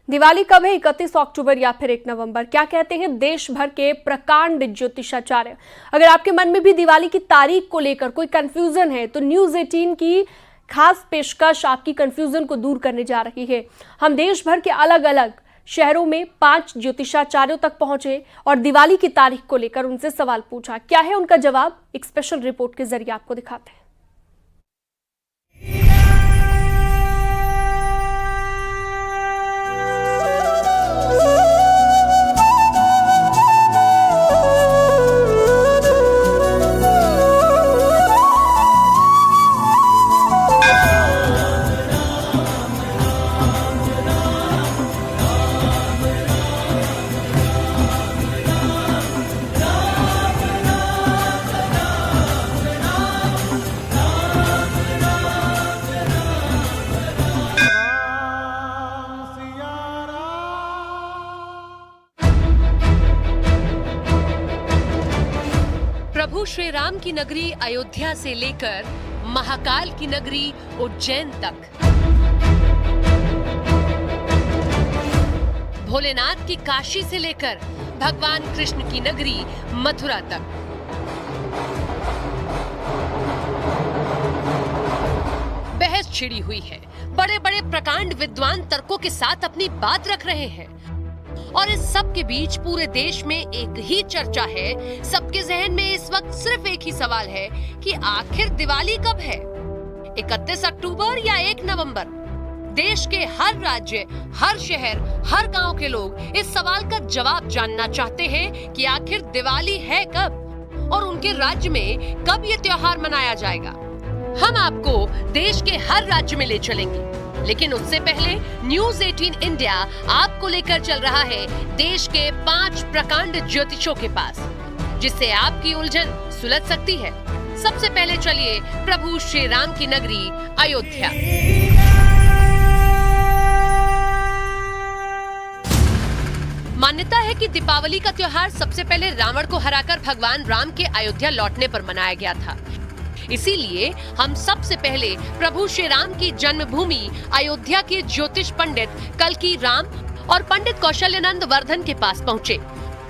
दिवाली कब है? 31 अक्टूबर या फिर 1 नवंबर? क्या कहते हैं देश भर के प्रकांड ज्योतिषाचार्य। अगर आपके मन में भी दिवाली की तारीख को लेकर कोई कंफ्यूजन है तो न्यूज़ 18 की खास पेशकश आपकी कंफ्यूजन को दूर करने जा रही है। हम देश भर के अलग अलग शहरों में 5 ज्योतिषाचार्यों तक पहुंचे और दिवाली की तारीख को लेकर उनसे सवाल पूछा। क्या है उनका जवाब, एक स्पेशल रिपोर्ट के जरिए आपको दिखाते हैं। प्रभु श्री राम की नगरी अयोध्या से लेकर महाकाल की नगरी उज्जैन तक, भोलेनाथ की काशी से लेकर भगवान कृष्ण की नगरी मथुरा तक, बहस छिड़ी हुई है। बड़े बड़े प्रकांड विद्वान तर्कों के साथ अपनी बात रख रहे हैं और इस सब के बीच पूरे देश में एक ही चर्चा है। सबके जहन में इस वक्त सिर्फ एक ही सवाल है कि आखिर दिवाली कब है, 31 अक्टूबर या 1 नवंबर? देश के हर राज्य, हर शहर, हर गांव के लोग इस सवाल का जवाब जानना चाहते हैं कि आखिर दिवाली है कब और उनके राज्य में कब ये त्योहार मनाया जाएगा। हम आपको देश के हर राज्य में ले चलेंगे, लेकिन उससे पहले न्यूज़ 18 इंडिया आपको लेकर चल रहा है देश के 5 प्रकांड ज्योतिषों के पास, जिससे आपकी उलझन सुलझ सकती है। सबसे पहले चलिए प्रभु श्री राम की नगरी अयोध्या। मान्यता है कि दीपावली का त्योहार सबसे पहले रावण को हराकर भगवान राम के अयोध्या लौटने पर मनाया गया था। इसीलिए हम सबसे पहले प्रभु श्री राम की जन्मभूमि अयोध्या के ज्योतिष पंडित कल्की राम और पंडित कौशल्यानंद वर्धन के पास पहुंचे।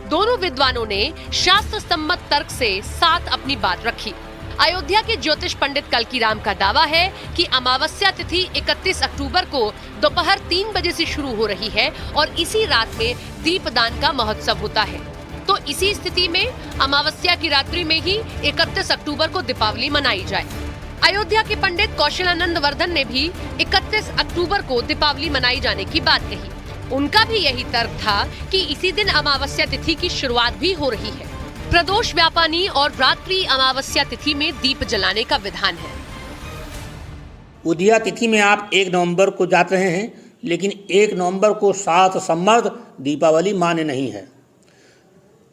दोनों विद्वानों ने शास्त्र सम्मत तर्क से साथ अपनी बात रखी। अयोध्या के ज्योतिष पंडित कल्की राम का दावा है कि अमावस्या तिथि 31 अक्टूबर को दोपहर 3 बजे से शुरू हो रही है और इसी रात में दीपदान का महोत्सव होता है। तो इसी स्थिति में अमावस्या की रात्रि में ही 31 अक्टूबर को दीपावली मनाई जाए। अयोध्या के पंडित कौशल्यानंद वर्धन ने भी 31 अक्टूबर को दीपावली मनाई जाने की बात कही। उनका भी यही तर्क था कि इसी दिन अमावस्या तिथि की शुरुआत भी हो रही है। प्रदोष व्यापानी और रात्रि अमावस्या तिथि में दीप जलाने का विधान है। उदया तिथि में आप 1 नवंबर को जाते रहे हैं, लेकिन 1 नवंबर को शास्त्र सम्मत दीपावली मान्य नहीं है।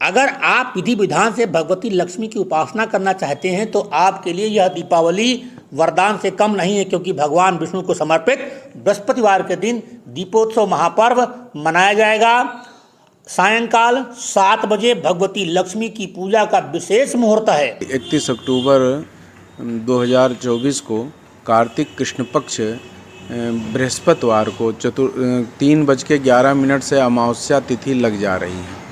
अगर आप विधि विधान से भगवती लक्ष्मी की उपासना करना चाहते हैं तो आपके लिए यह दीपावली वरदान से कम नहीं है, क्योंकि भगवान विष्णु को समर्पित बृहस्पतिवार के दिन दीपोत्सव महापर्व मनाया जाएगा। सायंकाल 7 बजे भगवती लक्ष्मी की पूजा का विशेष मुहूर्त है। 31 अक्टूबर 2024 को कार्तिक कृष्ण पक्ष बृहस्पतिवार को 3:11 से अमावस्या तिथि लग जा रही है।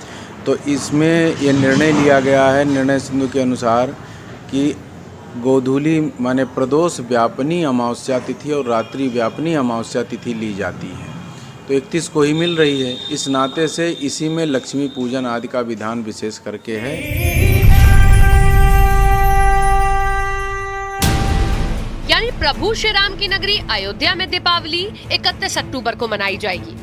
तो इसमें ये निर्णय लिया गया है, निर्णय सिंधु के अनुसार, कि गोधूली माने प्रदोष व्यापनी अमावस्या तिथि और रात्रि व्यापनी अमावस्या तिथि ली जाती है। तो 31 को ही मिल रही है। इस नाते से इसी में लक्ष्मी पूजन आदि का विधान विशेष करके है। यानी प्रभु श्री राम की नगरी अयोध्या में दीपावली 31 अक्टूबर को मनाई जाएगी।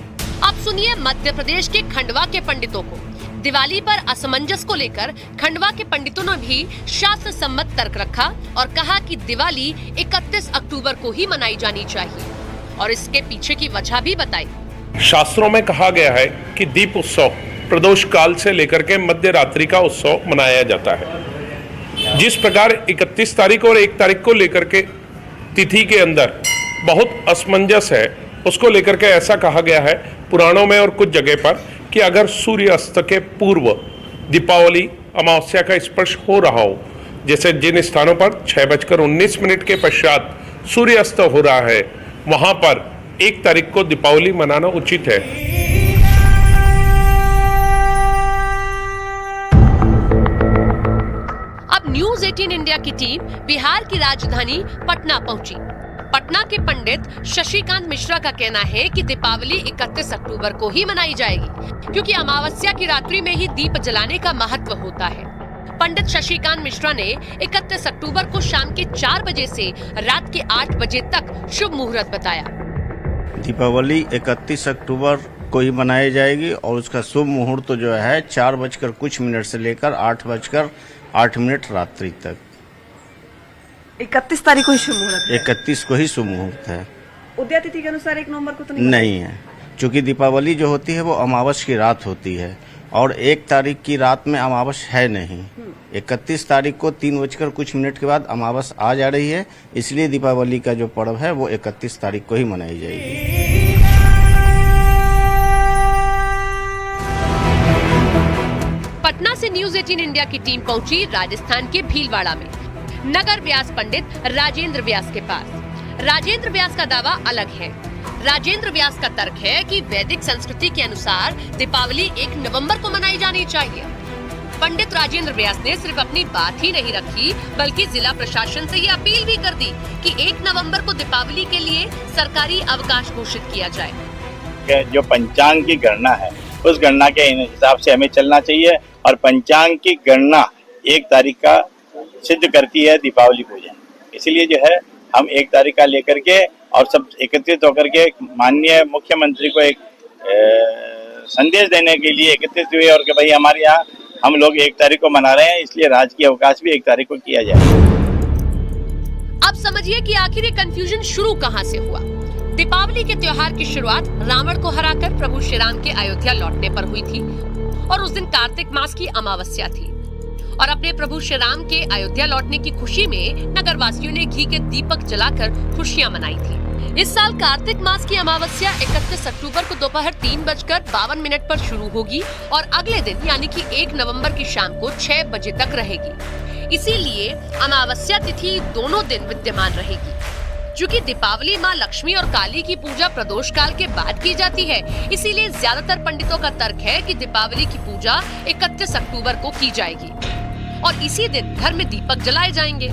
अब सुनिए मध्य प्रदेश के खंडवा के पंडितों को। दिवाली पर असमंजस को लेकर खंडवा के पंडितों ने भी शास्त्र सम्मत तर्क रखा और कहा कि दिवाली 31 अक्टूबर को ही मनाई जानी चाहिए और इसके पीछे की वजह भी बताई। शास्त्रों में कहा गया है कि दीप उत्सव प्रदोष काल से लेकर के मध्य रात्रि का उत्सव मनाया जाता है। जिस प्रकार 31 तारीख और 1 तारीख को लेकर के तिथि के अंदर बहुत असमंजस है, उसको लेकर के ऐसा कहा गया है पुराणों में और कुछ जगह पर कि अगर सूर्यास्त के पूर्व दीपावली अमावस्या का स्पर्श हो रहा हो, जैसे जिन स्थानों पर 6:19 के पश्चात सूर्यास्त हो रहा है, वहां पर 1 तारीख को दीपावली मनाना उचित है। न्यूज 18 इंडिया की टीम बिहार की राजधानी पटना पहुंची। पटना के पंडित शशिकांत मिश्रा का कहना है कि दीपावली 31 अक्टूबर को ही मनाई जाएगी, क्योंकि अमावस्या की रात्रि में ही दीप जलाने का महत्व होता है। पंडित शशिकांत मिश्रा ने 31 अक्टूबर को शाम के 4 बजे से रात के 8 बजे तक शुभ मुहूर्त बताया। दीपावली 31 अक्टूबर को ही मनाई जाएगी और उसका शुभ मुहूर्त जो है 4 बजकर कुछ मिनट से लेकर 8 बजकर 8 मिनट रात्रि तक। 31 तारीख को ही शुभ मुहूर्त है। 31 को ही शुभ मुहूर्त है। उदय तिथि के अनुसार 1 नवंबर को तो नहीं है, क्योंकि दीपावली जो होती है वो अमावस की रात होती है और 1 तारीख की रात में अमावस है नहीं। 31 तारीख को 3 बजकर कुछ मिनट के बाद अमावस आ जा रही है, इसलिए दीपावली का जो पर्व है वो 31 तारीख को ही मनाई जाएगी। पटना से न्यूज 18 इंडिया की टीम पहुंची राजस्थान के भीलवाड़ा में नगर व्यास पंडित राजेंद्र व्यास के पास। राजेंद्र व्यास का दावा अलग है। राजेंद्र व्यास का तर्क है कि वैदिक संस्कृति के अनुसार दीपावली 1 नवंबर को मनाई जानी चाहिए। पंडित राजेंद्र व्यास ने सिर्फ अपनी बात ही नहीं रखी, बल्कि जिला प्रशासन से ये अपील भी कर दी कि 1 नवंबर को दीपावली के लिए सरकारी अवकाश घोषित किया जाए। जो पंचांग की गणना है उस गणना के हिसाब से हमें चलना चाहिए और पंचांग की गणना 1 तारीख का सिद्ध करती है दीपावली पूजन। इसलिए जो है हम 1 तारीख का लेकर के और सब एकत्रित होकर के माननीय मुख्यमंत्री को एक संदेश देने के लिए एकत्रित हुए और कि भाई हमारे यहाँ हम लोग 1 तारीख को मना रहे हैं, इसलिए राजकीय अवकाश भी 1 तारीख को किया जाए। अब समझिए कि आखिर ये कंफ्यूजन शुरू कहाँ से हुआ। दीपावली के त्योहार की शुरुआत रावण को हराकर प्रभु श्री राम के अयोध्या लौटने पर हुई थी और उस दिन कार्तिक मास की अमावस्या थी और अपने प्रभु श्री राम के अयोध्या लौटने की खुशी में नगरवासियों ने घी के दीपक जलाकर खुशियां मनाई थी। इस साल कार्तिक मास की अमावस्या 31 अक्टूबर को दोपहर 3:52 पर शुरू होगी और अगले दिन यानी कि 1 नवंबर की शाम को 6 बजे तक रहेगी। इसीलिए अमावस्या तिथि दोनों दिन विद्यमान रहेगी। चूँकि दीपावली माँ लक्ष्मी और काली की पूजा प्रदोष काल के बाद की जाती है, इसीलिए ज्यादातर पंडितों का तर्क है कि दीपावली की पूजा 31 अक्टूबर को की जाएगी और इसी दिन घर में दीपक जलाए जाएंगे।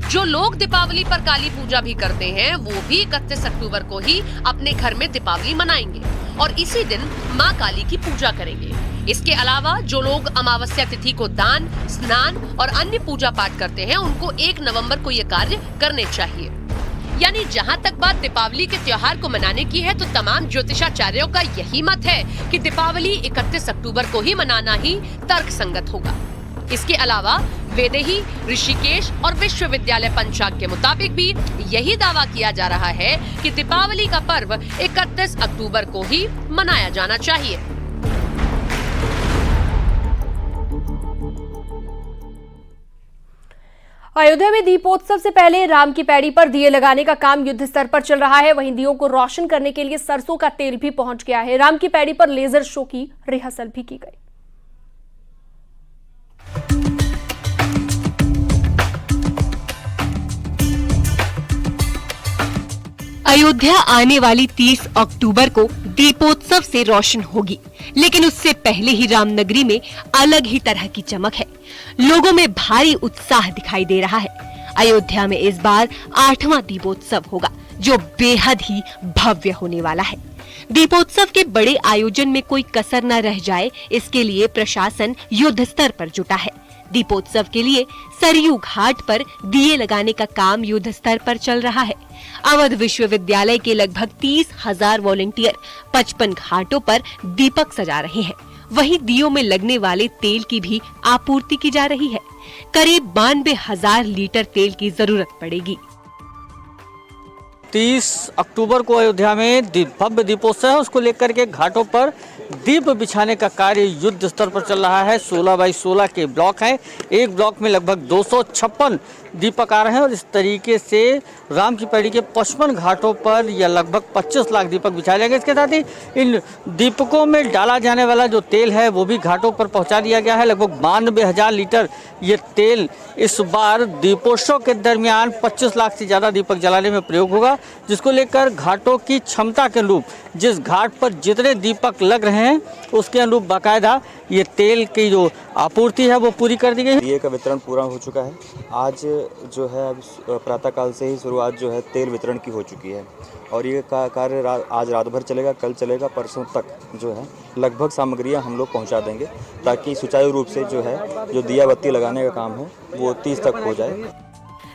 जो लोग दीपावली पर काली पूजा भी करते हैं वो भी 31 अक्टूबर को ही अपने घर में दीपावली मनाएंगे और इसी दिन माँ काली की पूजा करेंगे। इसके अलावा जो लोग अमावस्या तिथि को दान, स्नान और अन्य पूजा पाठ करते हैं उनको 1 नवंबर को ये कार्य करने चाहिए। यानी जहाँ तक बात दीपावली के त्योहार को मनाने की है तो तमाम ज्योतिषाचार्यों का यही मत है कि दीपावली 31 अक्टूबर को ही मनाना ही तर्क संगत होगा। इसके अलावा वेदेही, ऋषिकेश और विश्वविद्यालय पंचांग के मुताबिक भी यही दावा किया जा रहा है कि दीपावली का पर्व 31 अक्टूबर को ही मनाया जाना चाहिए। अयोध्या में दीपोत्सव से पहले राम की पैड़ी पर दिए लगाने का काम युद्ध स्तर पर चल रहा है। वहीं दियों को रोशन करने के लिए सरसों का तेल भी पहुंच गया है। राम की पैड़ी पर लेजर शो की रिहर्सल भी की गई। अयोध्या आने वाली 30 अक्टूबर को दीपोत्सव से रोशन होगी, लेकिन उससे पहले ही रामनगरी में अलग ही तरह की चमक है। लोगों में भारी उत्साह दिखाई दे रहा है। अयोध्या में इस बार 8वां दीपोत्सव होगा, जो बेहद ही भव्य होने वाला है। दीपोत्सव के बड़े आयोजन में कोई कसर न रह जाए, इसके लिए प्रशासन युद्ध स्तर पर जुटा है। दीपोत्सव के लिए सरयू घाट पर दिए लगाने का काम युद्ध स्तर पर चल रहा है। अवध विश्वविद्यालय के लगभग 30,000 वॉलंटियर 55 घाटों पर दीपक सजा रहे हैं। वहीं दियों में लगने वाले तेल की भी आपूर्ति की जा रही है। करीब 92,000 लीटर तेल की जरूरत पड़ेगी। 30 अक्टूबर को अयोध्या में भव्य दीपोत्सव है, उसको लेकर के घाटों पर दीप बिछाने का कार्य युद्ध स्तर पर चल रहा है। 16x16 के ब्लॉक हैं। एक ब्लॉक में लगभग 256 दीपक आ रहे हैं और इस तरीके से राम की पैड़ी के 55 घाटों पर यह लगभग 25 लाख दीपक बिछाए जाएंगे। इसके साथ ही इन दीपकों में डाला जाने वाला जो तेल है वो भी घाटों पर पहुंचा दिया गया है। लगभग 92,000 लीटर ये तेल इस बार दीपोत्सव के दरमियान 25 लाख से ज़्यादा दीपक जलाने में प्रयोग होगा। जिसको लेकर घाटों की क्षमता के अनुरूप जिस घाट पर जितने दीपक लग रहे हैं उसके अनुरूप बाकायदा ये तेल की जो आपूर्ति है वो पूरी कर दी गई है। दिए का वितरण पूरा हो चुका है। आज जो है अब प्रातःकाल से ही शुरुआत जो है तेल वितरण की हो चुकी है और ये कार्य आज रात भर चलेगा, कल चलेगा, परसों तक जो है लगभग सामग्रियां हम लोग पहुंचा देंगे ताकि सुचारू रूप से जो है जो दिया बत्ती लगाने का काम है वो 30 तक हो जाए।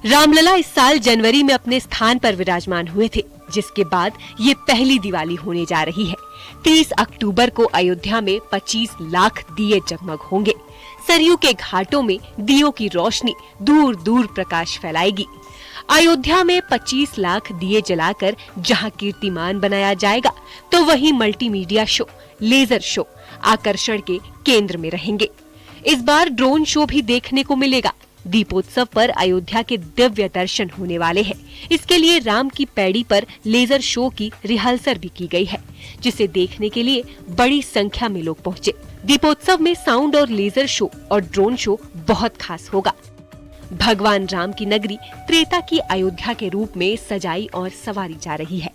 रामलला इस साल जनवरी में अपने स्थान पर विराजमान हुए थे, जिसके बाद ये पहली दिवाली होने जा रही है। 30 अक्टूबर को अयोध्या में 25 लाख दिए जगमग होंगे। सरयू के घाटों में दियों की रोशनी दूर दूर प्रकाश फैलाएगी। अयोध्या में 25 लाख दिए जलाकर जहां कीर्तिमान बनाया जाएगा, तो वहीं मल्टीमीडिया शो, लेजर शो आकर्षण के केंद्र में रहेंगे। इस बार ड्रोन शो भी देखने को मिलेगा। दीपोत्सव पर अयोध्या के दिव्य दर्शन होने वाले हैं। इसके लिए राम की पैड़ी पर लेजर शो की रिहर्सल भी की गई है, जिसे देखने के लिए बड़ी संख्या में लोग पहुंचे। दीपोत्सव में साउंड और लेजर शो और ड्रोन शो बहुत खास होगा। भगवान राम की नगरी त्रेता की अयोध्या के रूप में सजाई और संवारी जा रही है।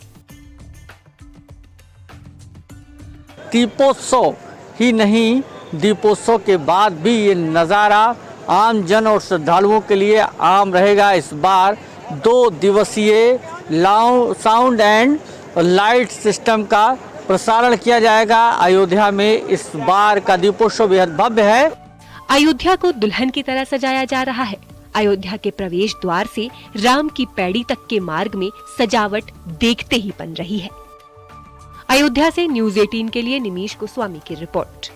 दीपोत्सव ही नहीं, दीपोत्सव के बाद भी ये नज़ारा आम जन और श्रद्धालुओं के लिए आम रहेगा। इस बार 2 दिवसीय साउंड एंड लाइट सिस्टम का प्रसारण किया जाएगा। अयोध्या में इस बार का दीपोत्सव बेहद भव्य है। अयोध्या को दुल्हन की तरह सजाया जा रहा है। अयोध्या के प्रवेश द्वार से राम की पैड़ी तक के मार्ग में सजावट देखते ही बन रही है। अयोध्या से न्यूज़ 18 के लिए निमीश गोस्वामी की रिपोर्ट।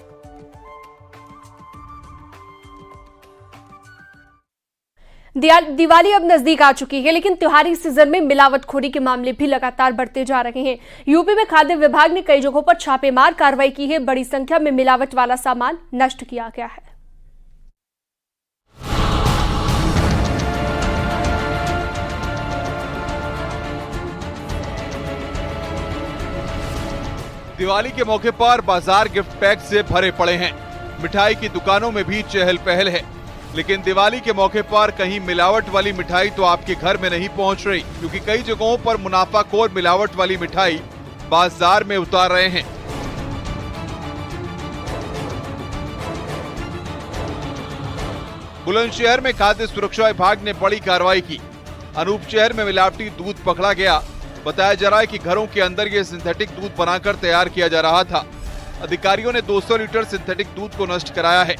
दिवाली अब नजदीक आ चुकी है, लेकिन त्योहारी सीजन में मिलावटखोरी के मामले भी लगातार बढ़ते जा रहे हैं। यूपी में खाद्य विभाग ने कई जगहों पर छापेमार कार्रवाई की है। बड़ी संख्या में मिलावट वाला सामान नष्ट किया गया है। दिवाली के मौके पर बाजार गिफ्ट पैक से भरे पड़े हैं। मिठाई की दुकानों में भी चहल पहल है, लेकिन दिवाली के मौके पर कहीं मिलावट वाली मिठाई तो आपके घर में नहीं पहुंच रही, क्योंकि कई जगहों पर मुनाफाखोर मिलावट वाली मिठाई बाजार में उतार रहे हैं। बुलंदशहर में खाद्य सुरक्षा विभाग ने बड़ी कार्रवाई की। अनूपशहर में मिलावटी दूध पकड़ा गया। बताया जा रहा है कि घरों के अंदर ये सिंथेटिक दूध बनाकर तैयार किया जा रहा था। अधिकारियों ने 200 लीटर सिंथेटिक दूध को नष्ट कराया है,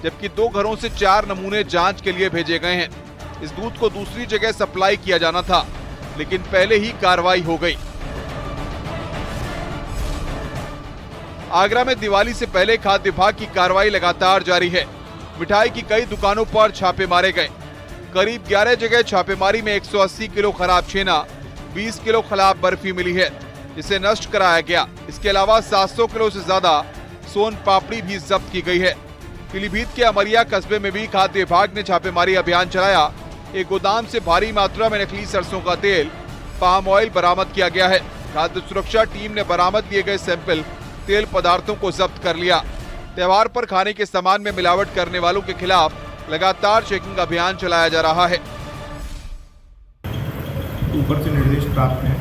जबकि 2 घरों से 4 नमूने जांच के लिए भेजे गए हैं। इस दूध को दूसरी जगह सप्लाई किया जाना था, लेकिन पहले ही कार्रवाई हो गई। आगरा में दिवाली से पहले खाद्य विभाग की कार्रवाई लगातार जारी है। मिठाई की कई दुकानों पर छापे मारे गए। करीब 11 जगह छापेमारी में 180 किलो खराब छेना, 20 किलो खराब बर्फी मिली है, जिसे नष्ट कराया गया। इसके अलावा 700 किलो से ज्यादा सोन पापड़ी भी जब्त की गई है। पीलीभीत के अमरिया कस्बे में भी खाद्य विभाग ने छापेमारी अभियान चलाया। एक गोदाम से भारी मात्रा में नकली सरसों का तेल, पाम ऑयल बरामद किया गया है। खाद्य सुरक्षा टीम ने बरामद किए गए सैंपल तेल पदार्थों को जब्त कर लिया। त्योहार पर खाने के सामान में मिलावट करने वालों के खिलाफ लगातार चेकिंग अभियान चलाया जा रहा है। ऊपर से निर्देश प्राप्त हैं,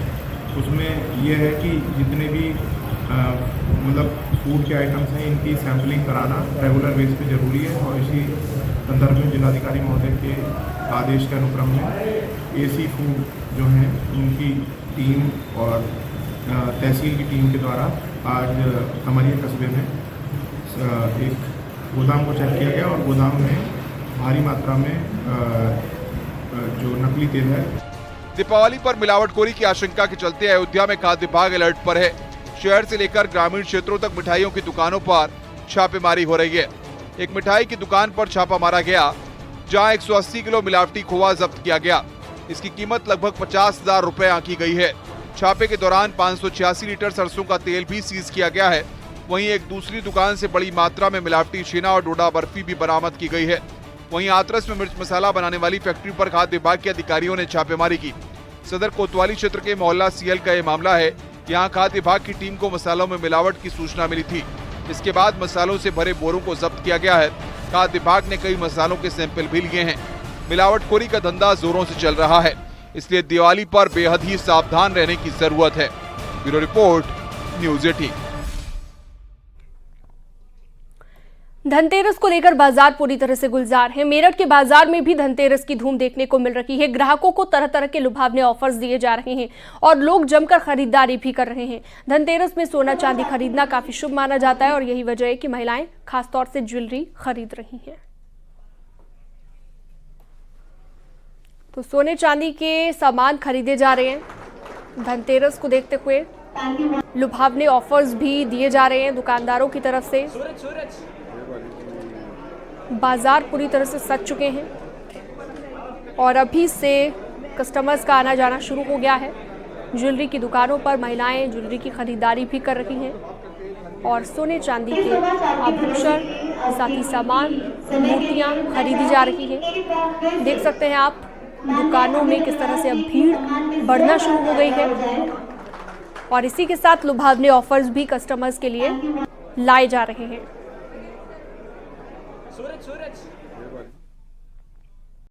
उसमें यह है कि जितने भी मतलब फूड के आइटम्स हैं, इनकी सैम्पलिंग कराना रेगुलर बेस पे जरूरी है। और इसी संदर्भ में जिलाधिकारी महोदय के आदेश के अनुक्रम में एसी फूड जो हैं उनकी टीम और तहसील की टीम के द्वारा आज अमरिया कस्बे में एक गोदाम को चेक किया गया और गोदाम में भारी मात्रा में जो नकली तेल है। दीपावली पर मिलावटखोरी की आशंका के चलते अयोध्या में खाद्य विभाग अलर्ट पर है। शहर से लेकर ग्रामीण क्षेत्रों तक मिठाइयों की दुकानों पर छापेमारी हो रही है। एक मिठाई की दुकान पर छापा मारा गया, जहां 180 किलो मिलावटी खोआ जब्त किया गया। इसकी कीमत लगभग 50,000 रुपए आंकी गई है। छापे के दौरान 586 लीटर सरसों का तेल भी सीज किया गया है। वहीं एक दूसरी दुकान से बड़ी मात्रा में मिलावटी छेना और डोडा बर्फी भी बरामद की गई है। वहीं हाथरस में मिर्च मसाला बनाने वाली फैक्ट्री पर खाद्य विभाग के अधिकारियों ने छापेमारी की। सदर कोतवाली क्षेत्र के मोहल्ला सीएल का यह मामला है। यहाँ खाद्य विभाग की टीम को मसालों में मिलावट की सूचना मिली थी। इसके बाद मसालों से भरे बोरों को जब्त किया गया है। खाद्य विभाग ने कई मसालों के सैंपल भी लिए हैं। मिलावटखोरी का धंधा जोरों से चल रहा है। इसलिए दिवाली पर बेहद ही सावधान रहने की जरूरत है। Bureau report, news 18। धनतेरस को लेकर बाजार पूरी तरह से गुलजार है। मेरठ के बाजार में भी धनतेरस की धूम देखने को मिल रही है। ग्राहकों को तरह तरह के लुभावने ऑफर्स दिए जा रहे हैं और लोग जमकर खरीदारी भी कर रहे हैं। धनतेरस में सोना चांदी खरीदना काफी शुभ माना जाता है और यही वजह है कि महिलाएं खासतौर से ज्वेलरी खरीद रही हैं। तो सोने चांदी के सामान खरीदे जा रहे हैं। धनतेरस को देखते हुए लुभावने ऑफर्स भी दिए जा रहे हैं दुकानदारों की तरफ से। बाजार पूरी तरह से सज चुके हैं और अभी से कस्टमर्स का आना जाना शुरू हो गया है। ज्वेलरी की दुकानों पर महिलाएं ज्वेलरी की खरीदारी भी कर रही हैं और सोने चांदी के आभूषण, साथ ही सामान, मूर्तियां खरीदी जा रही हैं। देख सकते हैं आप दुकानों में किस तरह से अब भीड़ बढ़ना शुरू हो गई है और इसी के साथ लुभावने ऑफर्स भी कस्टमर्स के लिए लाए जा रहे हैं।